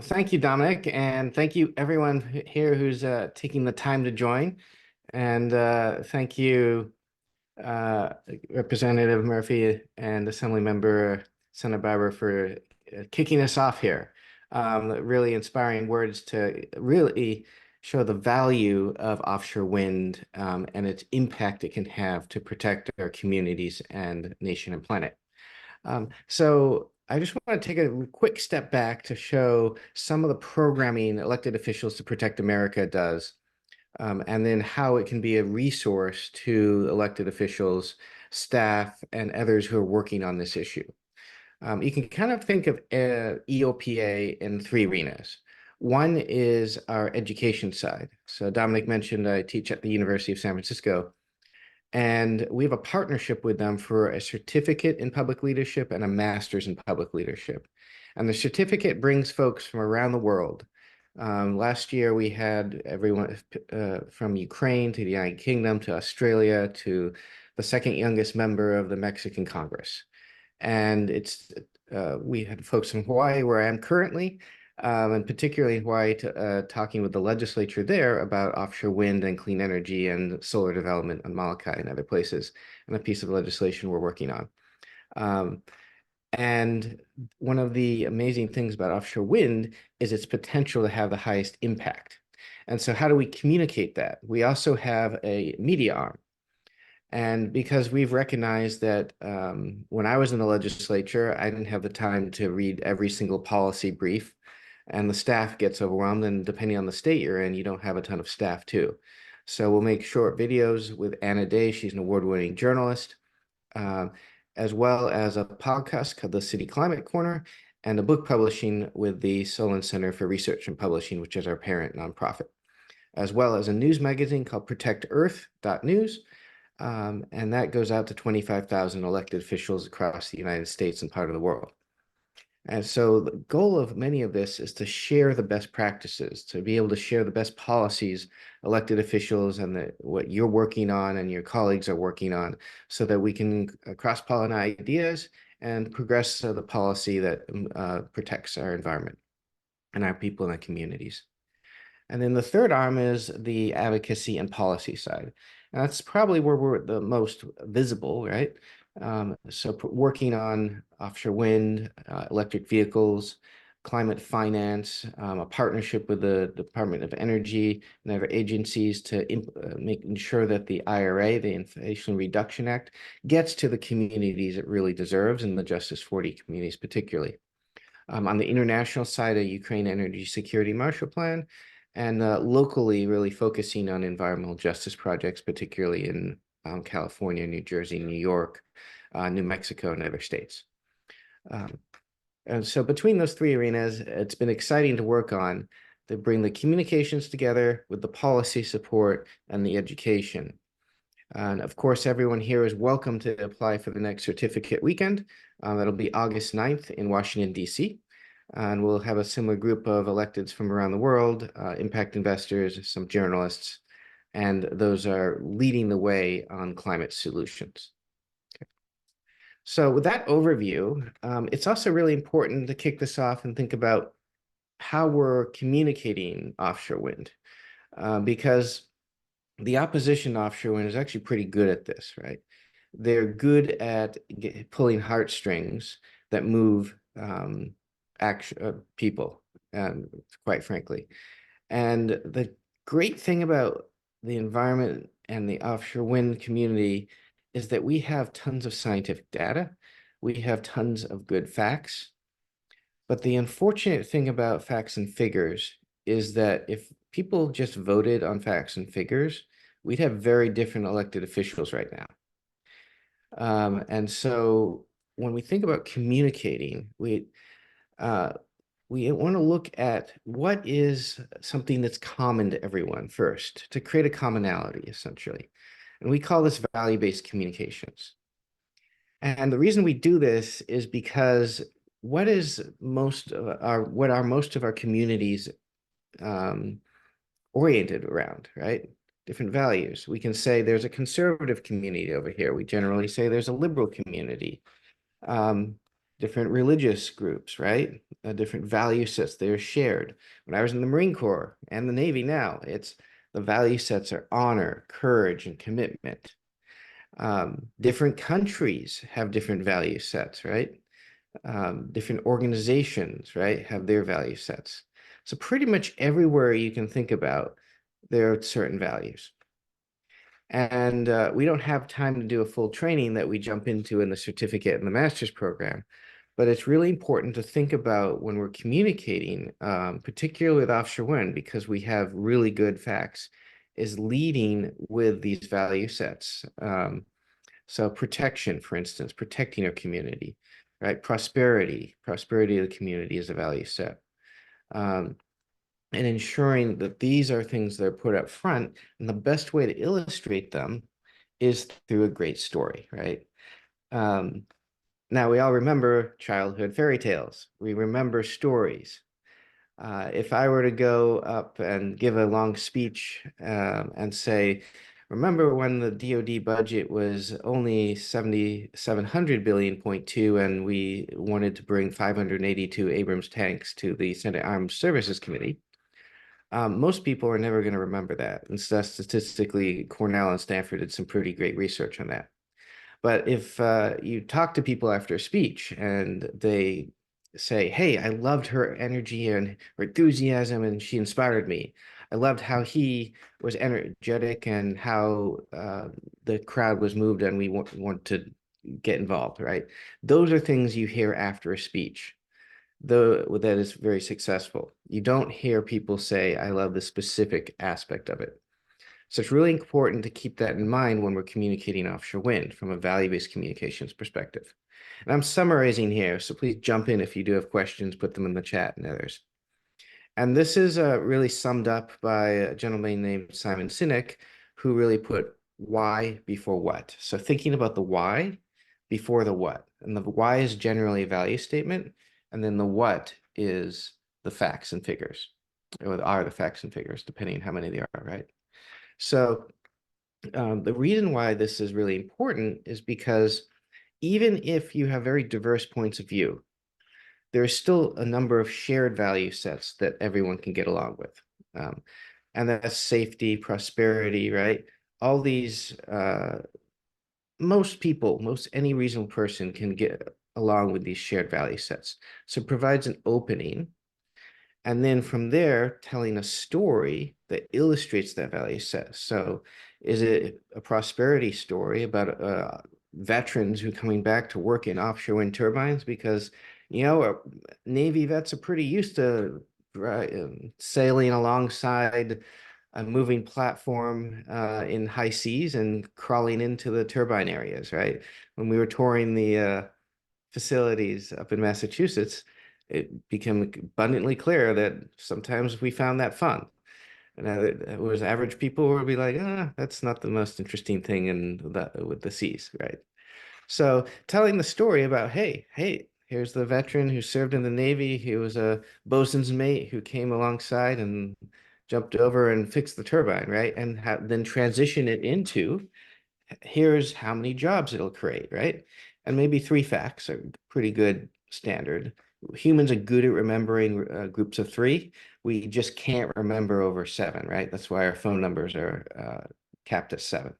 Thank you, Dominic, and thank you everyone here who's taking the time to join. And thank you, uh, Representative Murphy and Assemblymember Senator Barber for kicking us off here. Really inspiring words to really show the value of offshore wind and its impact it can have to protect our communities and nation and planet. So I just want to take a quick step back to show some of the programming elected officials to protect America does, and then how it can be a resource to elected officials, staff, and others who are working on this issue. You can kind of think of EOPA in three arenas. One is our education side. So Dominic mentioned I teach at the University of San Francisco. And we have a partnership with them for a certificate in public leadership and a master's in public leadership. And the certificate brings folks from around the world. Last year, we had everyone from Ukraine to the United Kingdom to Australia to the second youngest member of the Mexican Congress. And we had folks from Hawaii, where I am currently, and particularly in Hawaii, talking with the legislature there about offshore wind and clean energy and solar development on Molokai and other places, and a piece of legislation we're working on. And one of the amazing things about offshore wind is its potential to have the highest impact. And so how do we communicate that? We also have a media arm. And because we've recognized that when I was in the legislature, I didn't have the time to read every single policy brief, and the staff gets overwhelmed. And depending on the state you're in, you don't have a ton of staff too. So we'll make short videos with Anna Day. She's an award-winning journalist, as well as a podcast called The City Climate Corner, and a book publishing with the Solon Center for Research and Publishing, which is our parent nonprofit, as well as a news magazine called ProtectEarth.news. And that goes out to 25,000 elected officials across the United States and part of the world. And so the goal of many of this is to share the best practices, to be able to share the best policies, elected officials, and what you're working on and your colleagues are working on, so that we can cross-pollinate ideas and progress the policy that protects our environment and our people and our communities. And then the third arm is the advocacy and policy side. And that's probably where we're the most visible, right? So working on offshore wind, electric vehicles, climate finance, a partnership with the Department of Energy and other agencies to making sure that the IRA, the Inflation Reduction Act, gets to the communities it really deserves, and the Justice 40 communities particularly. On the international side, a Ukraine Energy Security Marshall Plan, and locally really focusing on environmental justice projects, particularly in California, New Jersey, New York, New Mexico, and other states. And so between those three arenas, it's been exciting to work on to bring the communications together with the policy support and the education. And of course, everyone here is welcome to apply for the next certificate weekend. That'll be August 9th in Washington, D.C. And we'll have a similar group of electeds from around the world, impact investors, some journalists, and those are leading the way on climate solutions. Okay. So with that overview, it's also really important to kick this off and think about how we're communicating offshore wind, because the opposition to offshore wind is actually pretty good at this, right? They're good at pulling heartstrings that move people, quite frankly. And the great thing about the environment and the offshore wind community is that we have tons of scientific data. We have tons of good facts. But the unfortunate thing about facts and figures is that if people just voted on facts and figures, we'd have very different elected officials right now. And so when we think about communicating, we want to look at what is something that's common to everyone first, to create a commonality, essentially. And we call this value-based communications. And the reason we do this is because what are most of our communities oriented around, right? different values. We can say there's a conservative community over here. We generally say there's a liberal community. Um, Different religious groups, right? Different value sets that are shared. When I was in the Marine Corps and the Navy now, it's the value sets are honor, courage, and commitment. Different countries have different value sets, right? Different organizations, right, have their value sets. So pretty much everywhere you can think about, there are certain values. And we don't have time to do a full training that we jump into in the certificate and the master's program. But it's really important to think about when we're communicating, particularly with offshore wind, because we have really good facts, is leading with these value sets. So protection, for instance, protecting our community, right? Prosperity of the community is a value set. And ensuring that these are things that are put up front. And the best way to illustrate them is through a great story, right? Now, we all remember childhood fairy tales. We remember stories. If I were to go up and give a long speech and say, remember when the DoD budget was only 7,700 billion point two, and we wanted to bring 582 Abrams tanks to the Senate Armed Services Committee? Most people are never going to remember that. And so statistically, Cornell and Stanford did some pretty great research on that. But if you talk to people after a speech and they say, hey, I loved her energy and her enthusiasm, and she inspired me. I loved how he was energetic and how the crowd was moved, and we want to get involved, right? Those are things you hear after a speech, though that is very successful. You don't hear people say, I love the specific aspect of it. So it's really important to keep that in mind when we're communicating offshore wind from a value-based communications perspective. And I'm summarizing here, so please jump in if you do have questions, put them in the chat and others. And this is really summed up by a gentleman named Simon Sinek, who really put why before what. So thinking about the why before the what. And the why is generally a value statement, and then the what is the facts and figures, or are the facts and figures, depending on how many there are, right? So the reason why this is really important is because even if you have very diverse points of view, there's still a number of shared value sets that everyone can get along with. And that's safety, prosperity, right? All these, most people, any reasonable person can get along with these shared value sets. So it provides an opening. And then from there, telling a story that illustrates that value set. So is it a prosperity story about veterans who are coming back to work in offshore wind turbines? Because, you know, Navy vets are pretty used to sailing alongside a moving platform in high seas and crawling into the turbine areas, right? When we were touring the facilities up in Massachusetts, it became abundantly clear that sometimes we found that fun. And it was average people who would be like, that's not the most interesting thing with the seas, right? So telling the story about, hey, here's the veteran who served in the Navy. He was a bosun's mate who came alongside and jumped over and fixed the turbine, right? And then transition it into, here's how many jobs it'll create, right? And maybe 3 facts are pretty good standard. Humans are good at remembering groups of 3. We just can't remember over 7, right? That's why our phone numbers are capped at 7.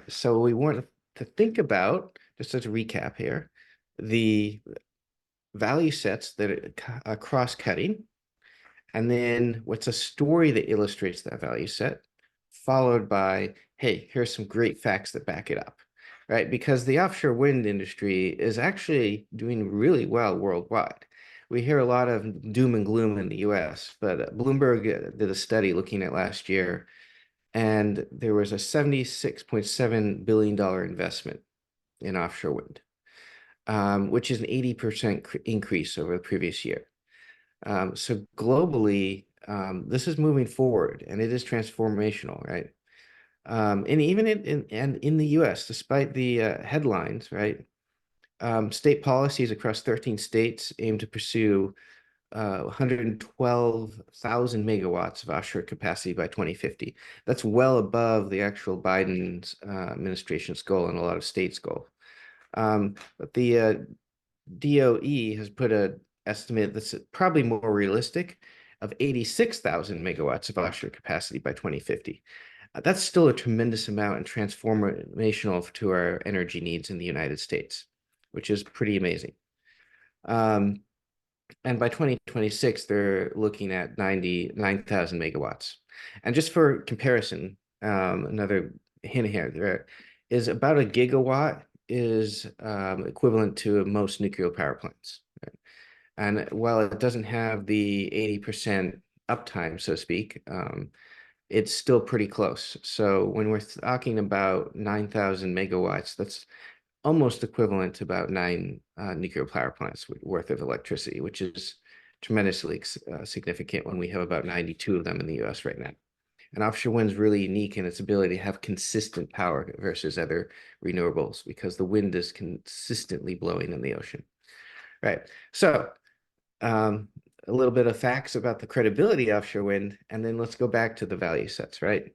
So we want to think about, just as a recap here, the value sets that are cross-cutting, and then what's a story that illustrates that value set, followed by, hey, here's some great facts that back it up, right? Because the offshore wind industry is actually doing really well worldwide. We hear a lot of doom and gloom in the US, but Bloomberg did a study looking at last year, and there was a $76.7 billion investment in offshore wind, which is an 80% increase over the previous year. So globally, this is moving forward, and it is transformational, right? And even in the US, despite the headlines, right? State policies across 13 states aim to pursue 112,000 megawatts of offshore capacity by 2050. That's well above the actual Biden's administration's goal and a lot of states' goal. But the DOE has put an estimate that's probably more realistic of 86,000 megawatts of offshore capacity by 2050. That's still a tremendous amount and transformational to our energy needs in the United States, which is pretty amazing. And by 2026, they're looking at 99,000 megawatts. And just for comparison, another hint here, there is about a gigawatt is equivalent to most nuclear power plants. Right? And while it doesn't have the 80% uptime, so to speak, it's still pretty close. So when we're talking about 9,000 megawatts, that's almost equivalent to about 9 nuclear power plants worth of electricity, which is tremendously significant when we have about 92 of them in the US right now. And offshore wind is really unique in its ability to have consistent power versus other renewables because the wind is consistently blowing in the ocean. Right. So a little bit of facts about the credibility of offshore wind, and then let's go back to the value sets, right?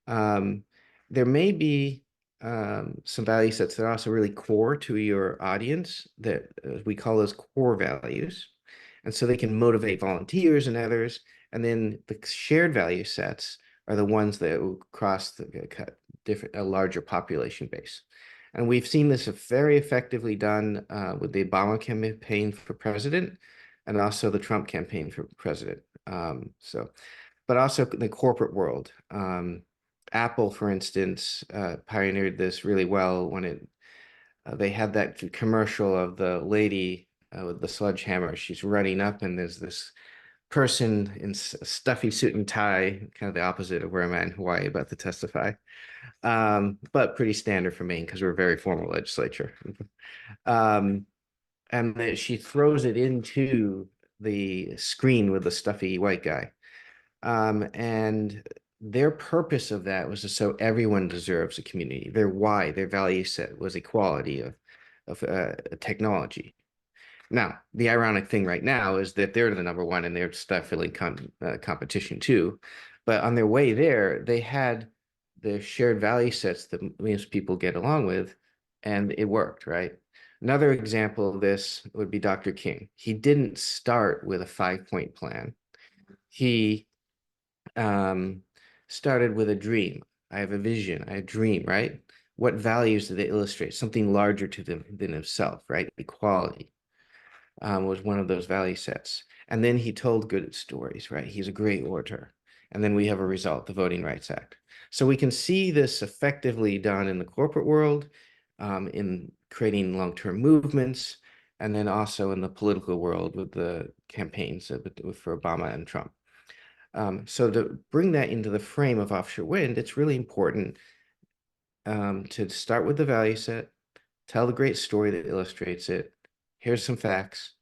There may be some value sets that are also really core to your audience that we call those core values. And so they can motivate volunteers and others. And then the shared value sets are the ones that will cross a larger population base. And we've seen this very effectively done with the Obama campaign for president and also the Trump campaign for president. But also in the corporate world. Apple, for instance, pioneered this really well when they had that commercial of the lady with the sledgehammer. She's running up, and there's this person in a stuffy suit and tie, kind of the opposite of where I'm at in Hawaii about to testify, but pretty standard for Maine because we're a very formal legislature. And she throws it into the screen with the stuffy white guy. And their purpose of that was to so everyone deserves a community. Their why, their value set was equality of technology. Now, the ironic thing right now is that they're the number one and they're stifling competition too. But on their way there, they had the shared value sets that most people get along with, and it worked, right? Another example of this would be Dr. King. He didn't start with a 5-point plan. He started with a dream. I have a vision, I have a dream, right? What values do they illustrate? Something larger to them than himself, right? Equality was one of those value sets. And then he told good stories, right? He's a great orator. And then we have a result, the Voting Rights Act. So we can see this effectively done in the corporate world, in creating long-term movements, and then also in the political world with the campaigns for Obama and Trump. So to bring that into the frame of offshore wind, it's really important to start with the value set, tell the great story that illustrates it. Here's some facts.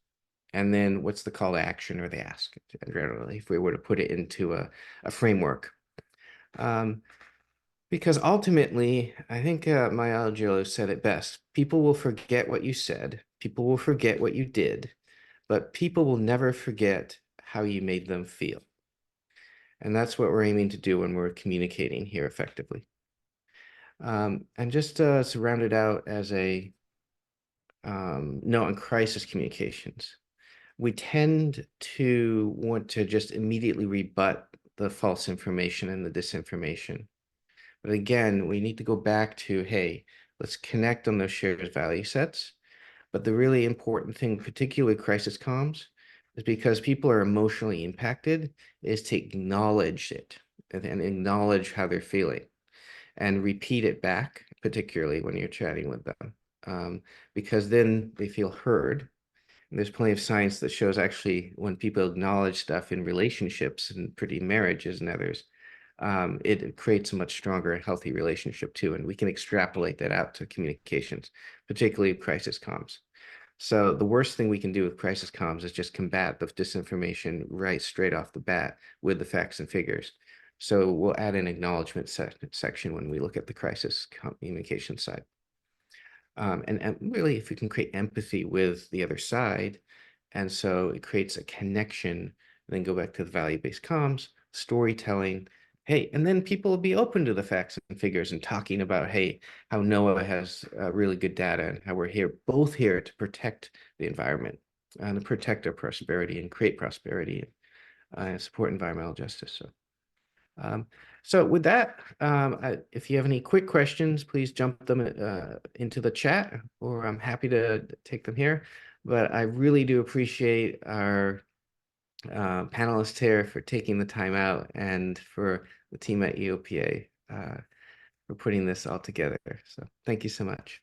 And then what's the call to action or the ask, generally, if we were to put it into a framework. Because ultimately, I think Maya Angelou said it best. People will forget what you said. People will forget what you did. But people will never forget how you made them feel. And that's what we're aiming to do when we're communicating here effectively. And just to round it out as a note on crisis communications, we tend to want to just immediately rebut the false information and the disinformation. But again, we need to go back to, hey, let's connect on those shared value sets. But the really important thing, particularly crisis comms, is because people are emotionally impacted, is to acknowledge it and acknowledge how they're feeling and repeat it back, particularly when you're chatting with them, because then they feel heard. And there's plenty of science that shows actually when people acknowledge stuff in relationships and pretty marriages and others, it creates a much stronger and healthy relationship too. And we can extrapolate that out to communications, particularly crisis comms. So the worst thing we can do with crisis comms is just combat the disinformation right straight off the bat with the facts and figures. So we'll add an acknowledgement section when we look at the crisis communication side. And really, if we can create empathy with the other side, And so it creates a connection, and then go back to the value-based comms, storytelling. Hey, and then people will be open to the facts and figures and talking about, hey, how NOAA has really good data and how we're both here to protect the environment and to protect our prosperity and create prosperity and support environmental justice. Um, so with that, if you have any quick questions, please jump them into the chat, or I'm happy to take them here. But I really do appreciate our panelists here for taking the time out, and for the team at EOPA for putting this all together. So thank you so much.